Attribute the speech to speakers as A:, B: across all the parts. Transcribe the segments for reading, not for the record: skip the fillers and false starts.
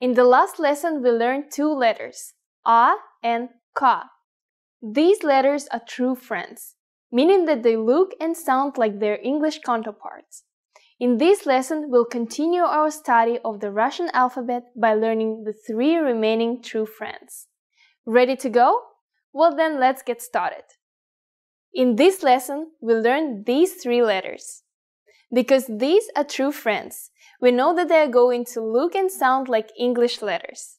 A: In the last lesson, we learned two letters, A and K. These letters are true friends, meaning that they look and sound like their English counterparts. In this lesson, we'll continue our study of the Russian alphabet by learning the three remaining true friends. Ready to go? Well then, let's get started. In this lesson, we'll learn these three letters. Because these are true friends, we know that they are going to look and sound like English letters.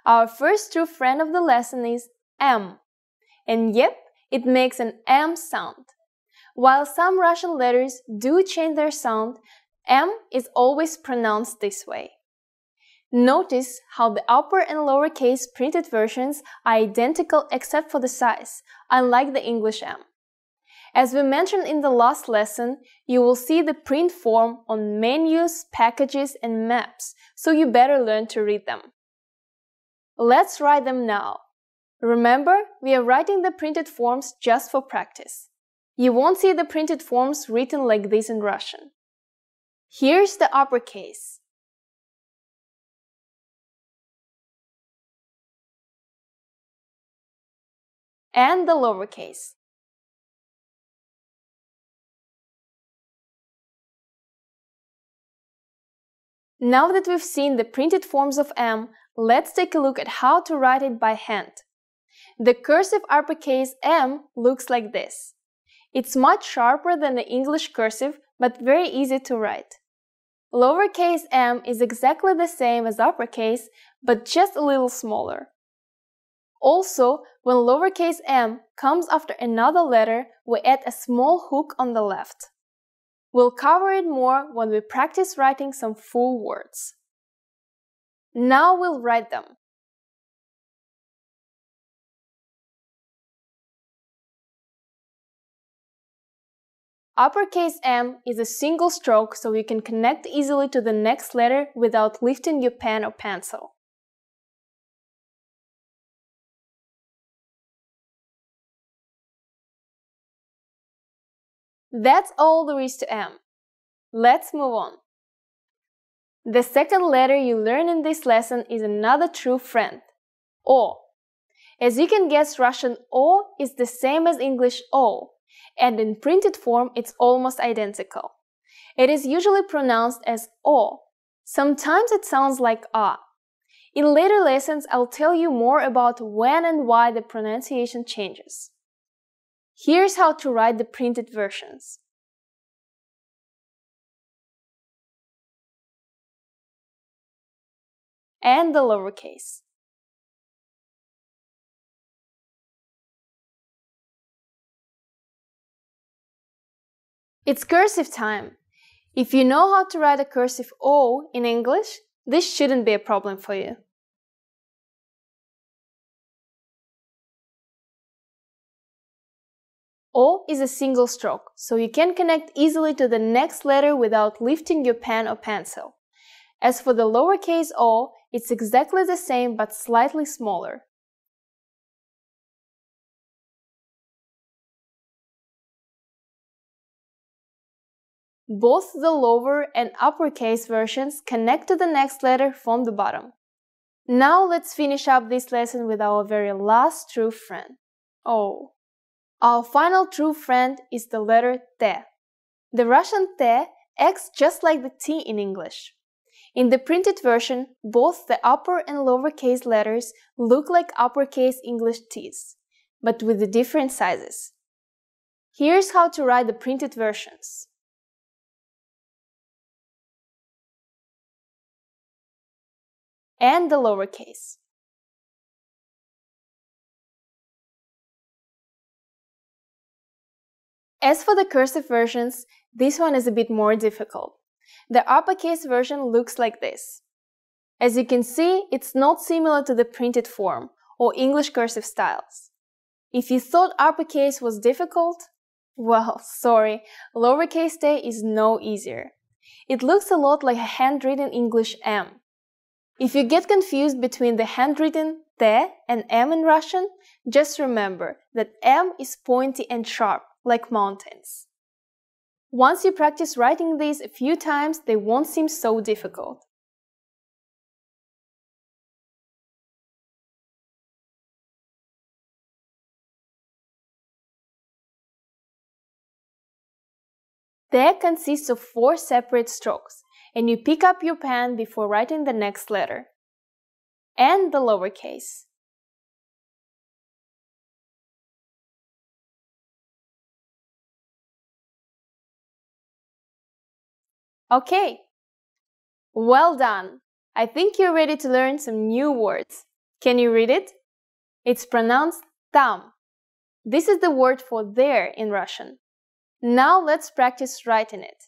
A: Our first true friend of the lesson is M. And yep, it makes an M sound. While some Russian letters do change their sound, M is always pronounced this way. Notice how the upper and lowercase printed versions are identical except for the size, unlike the English M. As we mentioned in the last lesson, you will see the print form on menus, packages, and maps, so you better learn to read them. Let's write them now. Remember, we are writing the printed forms just for practice. You won't see the printed forms written like this in Russian. Here's the uppercase. And the lowercase. Now that we've seen the printed forms of M, let's take a look at how to write it by hand. The cursive uppercase M looks like this. It's much sharper than the English cursive, but very easy to write. Lowercase m is exactly the same as uppercase, but just a little smaller. Also, when lowercase m comes after another letter, we add a small hook on the left. We'll cover it more when we practice writing some full words. Now we'll write them. Uppercase M is a single stroke, so you can connect easily to the next letter without lifting your pen or pencil. That's all there is to M. Let's move on. The second letter you learn in this lesson is another true friend, O. As you can guess, Russian O is the same as English O, and in printed form it's almost identical. It is usually pronounced as O. Sometimes it sounds like A. In later lessons, I'll tell you more about when and why the pronunciation changes. Here's how to write the printed versions. And the lowercase. It's cursive time. If you know how to write a cursive O in English, this shouldn't be a problem for you. O is a single stroke, so you can connect easily to the next letter without lifting your pen or pencil. As for the lowercase o, it's exactly the same but slightly smaller. Both the lower and uppercase versions connect to the next letter from the bottom. Now let's finish up this lesson with our very last true friend, O. Our final true friend is the letter T. The Russian T acts just like the T in English. In the printed version, both the upper and lowercase letters look like uppercase English T's, but with the different sizes. Here's how to write the printed versions. And the lowercase. As for the cursive versions, this one is a bit more difficult. The uppercase version looks like this. As you can see, it's not similar to the printed form or English cursive styles. If you thought uppercase was difficult, well, sorry, lowercase t is no easier. It looks a lot like a handwritten English M. If you get confused between the handwritten T and M in Russian, just remember that M is pointy and sharp, like mountains. Once you practice writing these a few times, they won't seem so difficult. Te consists of 4 separate strokes, and you pick up your pen before writing the next letter. And the lowercase. Okay, well done! I think you're ready to learn some new words. Can you read it? It's pronounced tam. This is the word for there in Russian. Now let's practice writing it.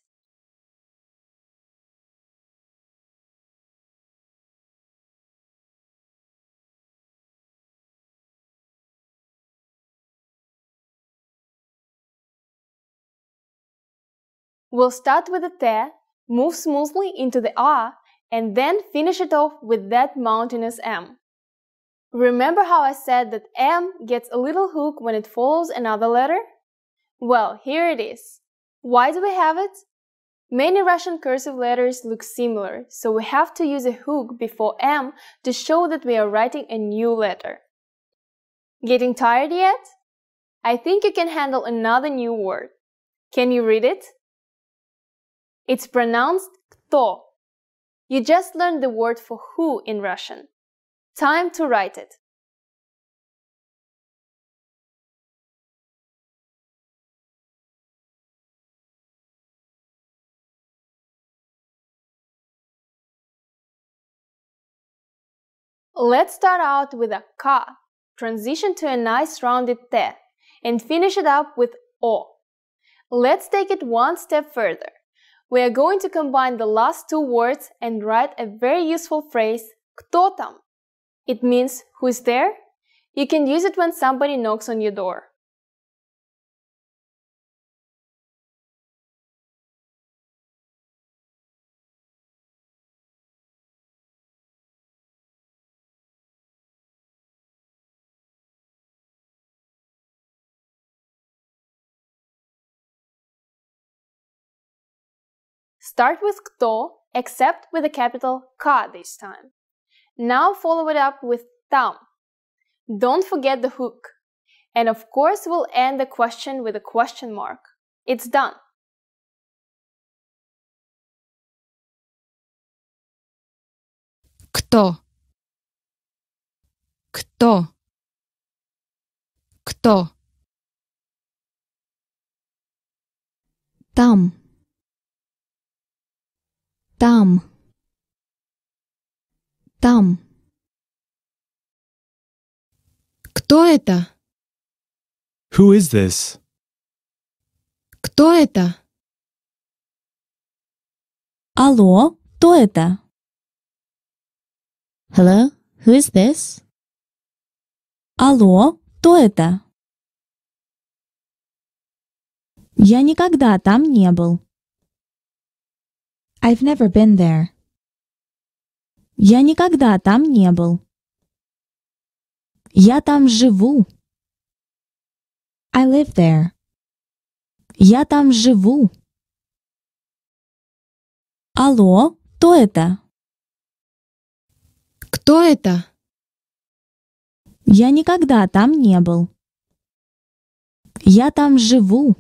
A: We'll start with the te, move smoothly into the a, and then finish it off with that mountainous m. Remember how I said that m gets a little hook when it follows another letter? Well, here it is. Why do we have it? Many Russian cursive letters look similar, so we have to use a hook before m to show that we are writing a new letter. Getting tired yet? I think you can handle another new word. Can you read it? It's pronounced kto. You just learned the word for who in Russian. Time to write it. Let's start out with a ka, transition to a nice rounded te, and finish it up with o. Let's take it one step further. We are going to combine the last 2 words and write a very useful phrase, kto tam. It means who's there? You can use it when somebody knocks on your door. Start with kto, except with a capital K this time. Now follow it up with tam. Don't forget the hook. And of course we'll end the question with a question mark. It's done.
B: Кто? Кто? Кто? Там. Там. Там. Кто это?
C: Who is this?
B: Кто это?
D: Алло, кто это? Hello, who is this? Алло, кто это? Я никогда там не был. I've never been there. Я никогда там не был. Я там живу. I live there. Я там живу. Алло, кто это?
B: Кто это?
D: Я никогда там не был. Я там живу.